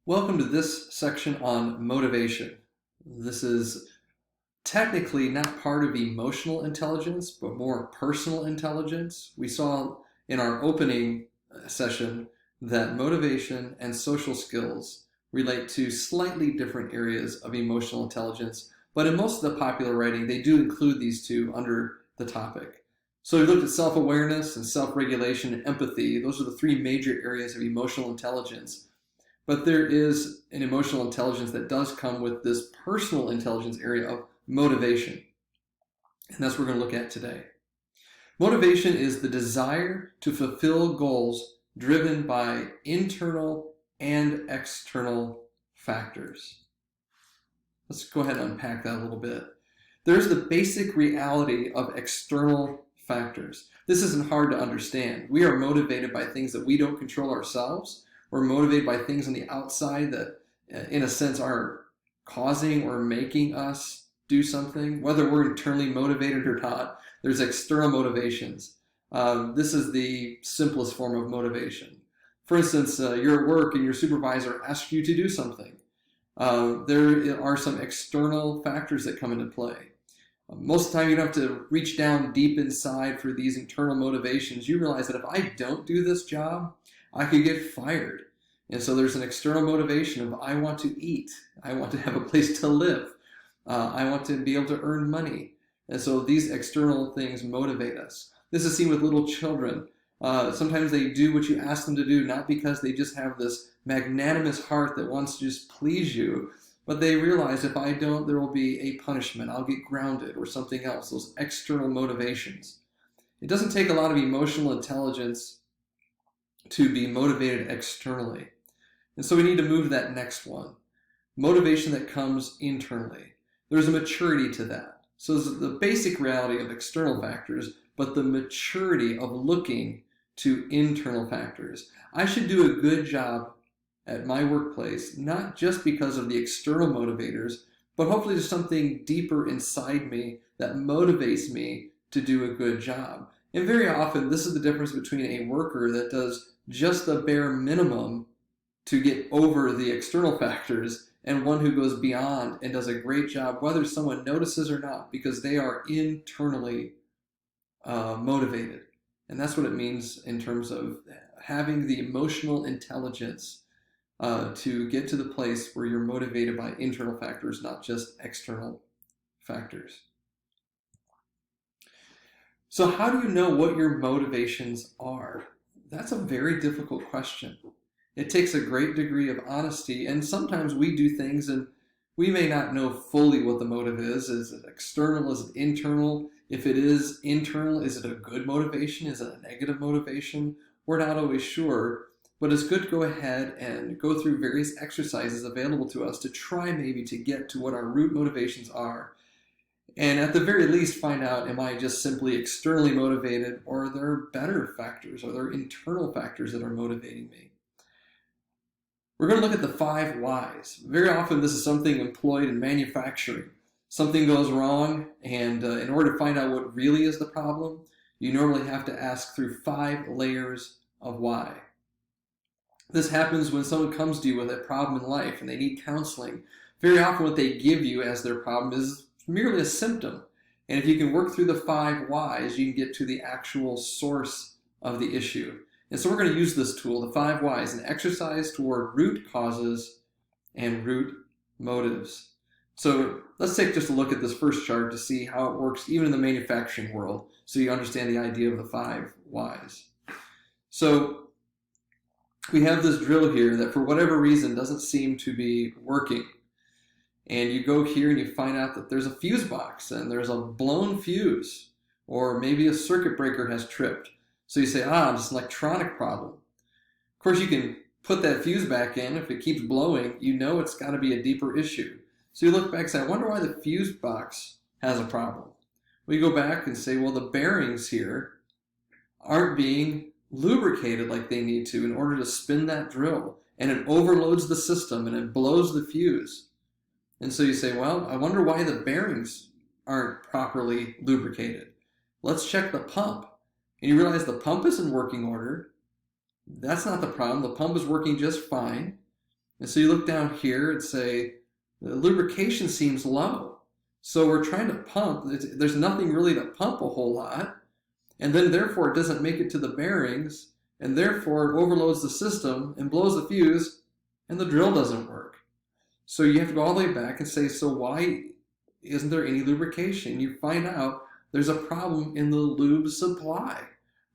Welcome to this section on motivation. This is technically not part of emotional intelligence, but more personal intelligence. We saw in our opening session that motivation and social skills relate to slightly different areas of emotional intelligence, but in most of the popular writing, they do include these two under the topic. So we looked at self-awareness and self-regulation and empathy. Those are the three major areas of emotional intelligence. But there is an emotional intelligence that does come with this personal intelligence area of motivation. And that's what we're going to look at today. Motivation is the desire to fulfill goals driven by internal and external factors. Let's go ahead and unpack that a little bit. There's the basic reality of external factors. This isn't hard to understand. We are motivated by things that we don't control ourselves. We're motivated by things on the outside that, in a sense, are causing or making us do something. Whether we're internally motivated or not, there's external motivations. This is the simplest form of motivation. For instance, you're at work and your supervisor asks you to do something. There are some external factors that come into play. Most of the time, you don't have to reach down deep inside for these internal motivations. You realize that if I don't do this job, I could get fired. And so there's an external motivation of I want to eat. I want to have a place to live. I want to be able to earn money. And so these external things motivate us. This is seen with little children. Sometimes they do what you ask them to do, not because they just have this magnanimous heart that wants to just please you, but they realize if I don't, there will be a punishment. I'll get grounded or something else, those external motivations. It doesn't take a lot of emotional intelligence to be motivated externally. And so we need to move to that next one. Motivation that comes internally. There's a maturity to that. So there's the basic reality of external factors, but the maturity of looking to internal factors. I should do a good job at my workplace, not just because of the external motivators, but hopefully there's something deeper inside me that motivates me to do a good job. And very often, this is the difference between a worker that does just the bare minimum to get over the external factors and one who goes beyond and does a great job, whether someone notices or not, because they are internally motivated. And that's what it means in terms of having the emotional intelligence to get to the place where you're motivated by internal factors, not just external factors. So how do you know what your motivations are? That's a very difficult question. It takes a great degree of honesty, and sometimes we do things and we may not know fully what the motive is. Is it external? Is it internal? If it is internal, is it a good motivation? Is it a negative motivation? We're not always sure, but it's good to go ahead and go through various exercises available to us to try maybe to get to what our root motivations are. And at the very least, find out, am I just simply externally motivated, or are there better factors? Are there internal factors that are motivating me? We're going to look at the 5 whys. Very often, this is something employed in manufacturing. Something goes wrong, and in order to find out what really is the problem, you normally have to ask through 5 layers of why. This happens when someone comes to you with a problem in life and they need counseling. Very often, what they give you as their problem is merely a symptom. And if you can work through the 5 whys, you can get to the actual source of the issue. And so we're going to use this tool, the 5 whys, an exercise toward root causes and root motives. So let's take just a look at this first chart to see how it works even in the manufacturing world, so you understand the idea of the 5 whys. So we have this drill here that for whatever reason doesn't seem to be working. And you go here and you find out that there's a fuse box and there's a blown fuse, or maybe a circuit breaker has tripped. So you say, it's an electronic problem. Of course, you can put that fuse back in. If it keeps blowing, you know it's got to be a deeper issue. So you look back and say, I wonder why the fuse box has a problem. We go back and say, well, the bearings here aren't being lubricated like they need to in order to spin that drill. And it overloads the system and it blows the fuse. And so you say, well, I wonder why the bearings aren't properly lubricated. Let's check the pump. And you realize the pump is in working order. That's not the problem. The pump is working just fine. And so you look down here and say, the lubrication seems low. So we're trying to pump. There's nothing really to pump a whole lot. And then therefore it doesn't make it to the bearings. And therefore it overloads the system and blows the fuse, and the drill doesn't work. So you have to go all the way back and say, so why isn't there any lubrication? You find out there's a problem in the lube supply.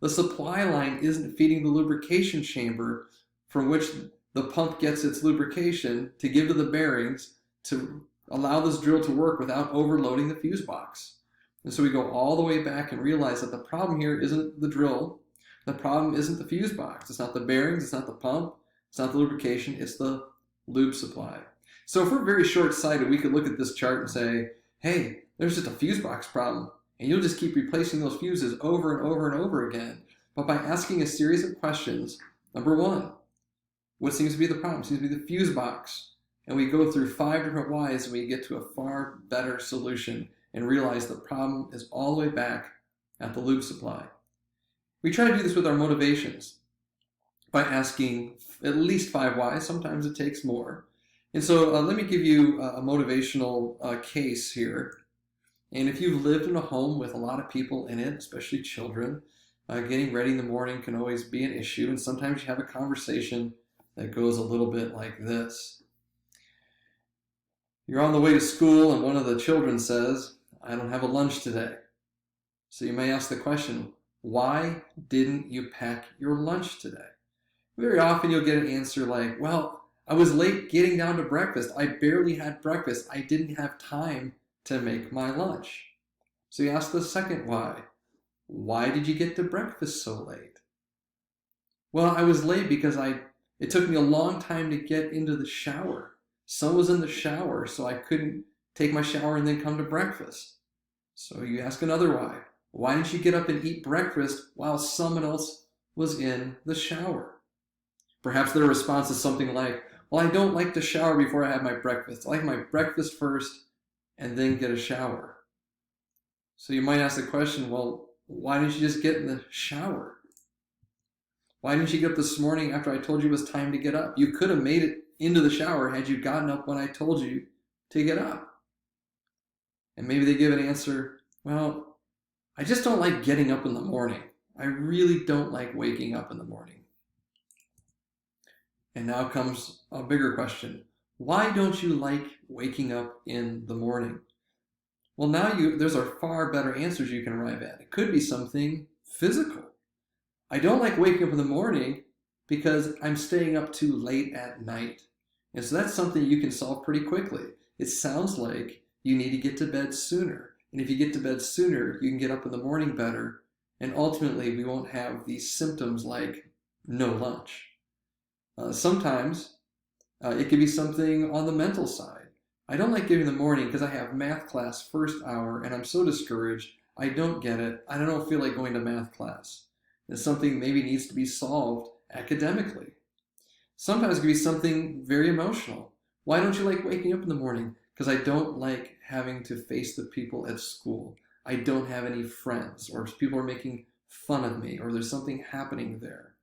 The supply line isn't feeding the lubrication chamber from which the pump gets its lubrication to give to the bearings to allow this drill to work without overloading the fuse box. And so we go all the way back and realize that the problem here isn't the drill. The problem isn't the fuse box. It's not the bearings. It's not the pump. It's not the lubrication. It's the lube supply. So if we're very short-sighted, we could look at this chart and say, hey, there's just a fuse box problem. And you'll just keep replacing those fuses over and over and over again. But by asking a series of questions, number one, what seems to be the problem? It seems to be the fuse box. And we go through 5 different whys and we get to a far better solution and realize the problem is all the way back at the lube supply. We try to do this with our motivations by asking at least 5 whys. Sometimes it takes more. And so let me give you a motivational case here. And if you've lived in a home with a lot of people in it, especially children, getting ready in the morning can always be an issue. And sometimes you have a conversation that goes a little bit like this. You're on the way to school and one of the children says, I don't have a lunch today. So you may ask the question, why didn't you pack your lunch today? Very often you'll get an answer like, well, I was late getting down to breakfast. I barely had breakfast. I didn't have time to make my lunch. So you ask the second why. Why did you get to breakfast so late? Well, I was late because it took me a long time to get into the shower. Sun was in the shower, so I couldn't take my shower and then come to breakfast. So you ask another why. Why didn't you get up and eat breakfast while someone else was in the shower? Perhaps their response is something like, well, I don't like to shower before I have my breakfast. I like my breakfast first and then get a shower. So you might ask the question, well, why didn't you just get in the shower? Why didn't you get up this morning after I told you it was time to get up? You could have made it into the shower had you gotten up when I told you to get up. And maybe they give an answer, well, I just don't like getting up in the morning. I really don't like waking up in the morning. And now comes a bigger question. Why don't you like waking up in the morning? Well, now there's a far better answers you can arrive at. It could be something physical. I don't like waking up in the morning because I'm staying up too late at night. And so that's something you can solve pretty quickly. It sounds like you need to get to bed sooner. And if you get to bed sooner, you can get up in the morning better. And ultimately, we won't have these symptoms like no lunch. Sometimes it could be something on the mental side. I don't like getting in the morning because I have math class first hour and I'm so discouraged. I don't get it. I don't feel like going to math class. It's something maybe needs to be solved academically. Sometimes it could be something very emotional. Why don't you like waking up in the morning? Because I don't like having to face the people at school. I don't have any friends, or people are making fun of me, or there's something happening there.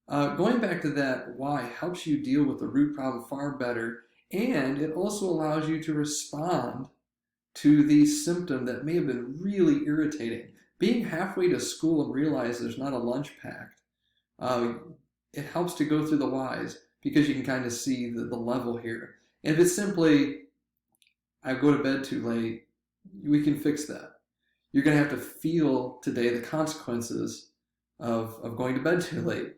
Going back to that why helps you deal with the root problem far better, and it also allows you to respond to the symptom that may have been really irritating. Being halfway to school and realize there's not a lunch packed, it helps to go through the whys because you can kind of see the level here. And if it's simply, I go to bed too late, we can fix that. You're going to have to feel today the consequences of going to bed too late.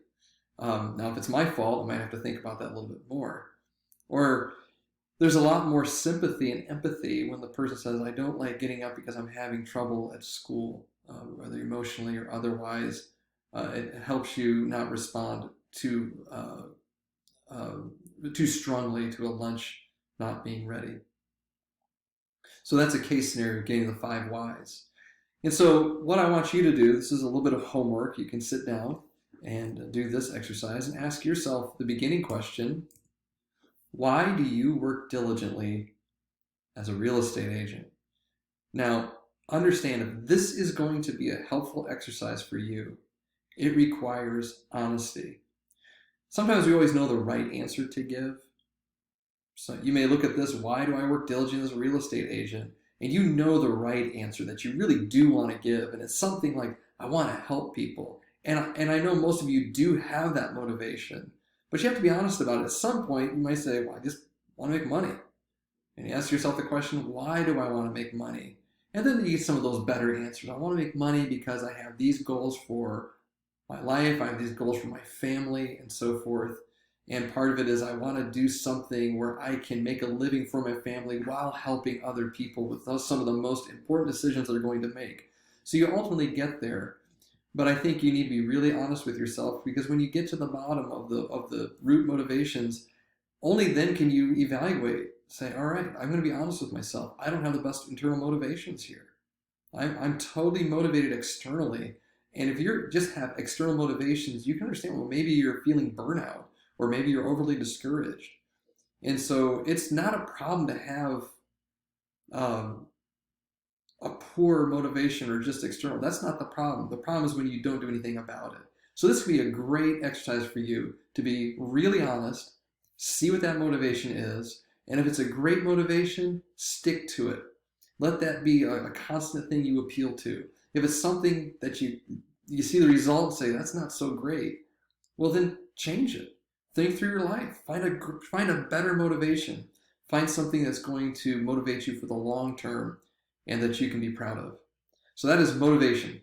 Now, if it's my fault, I might have to think about that a little bit more. Or there's a lot more sympathy and empathy when the person says, I don't like getting up because I'm having trouble at school, whether emotionally or otherwise. It helps you not respond too strongly to a lunch not being ready. So that's a case scenario of getting the 5 whys. And so what I want you to do, this is a little bit of homework. You can sit down and do this exercise and ask yourself the beginning question, why do you work diligently as a real estate agent? Now, understand if this is going to be a helpful exercise for you, it requires honesty. Sometimes we always know the right answer to give, So you may look at this, why do I work diligently as a real estate agent? And you know the right answer that you really do want to give. And it's something like, I want to help people. And I know most of you do have that motivation, but you have to be honest about it. At some point, you might say, well, I just want to make money. And you ask yourself the question, why do I want to make money? And then you get some of those better answers. I want to make money because I have these goals for my life, I have these goals for my family, and so forth. And part of it is I want to do something where I can make a living for my family while helping other people with some of the most important decisions they're going to make. So you ultimately get there. But I think you need to be really honest with yourself, because when you get to the bottom of the root motivations, only then can you evaluate. Say, all right, I'm going to be honest with myself. I don't have the best internal motivations here. I'm totally motivated externally. And if you just have external motivations, you can understand, well, maybe you're feeling burnout, or maybe you're overly discouraged. And so it's not a problem to have a poor motivation or just external. That's not the problem. The problem is when you don't do anything about it. So this could be a great exercise for you to be really honest, see what that motivation is, and if it's a great motivation, stick to it. Let that be a constant thing you appeal to. If it's something that you see the results, say that's not so great, well then change it. Think through your life. Find a better motivation. Find something that's going to motivate you for the long term and that you can be proud of. So that is motivation.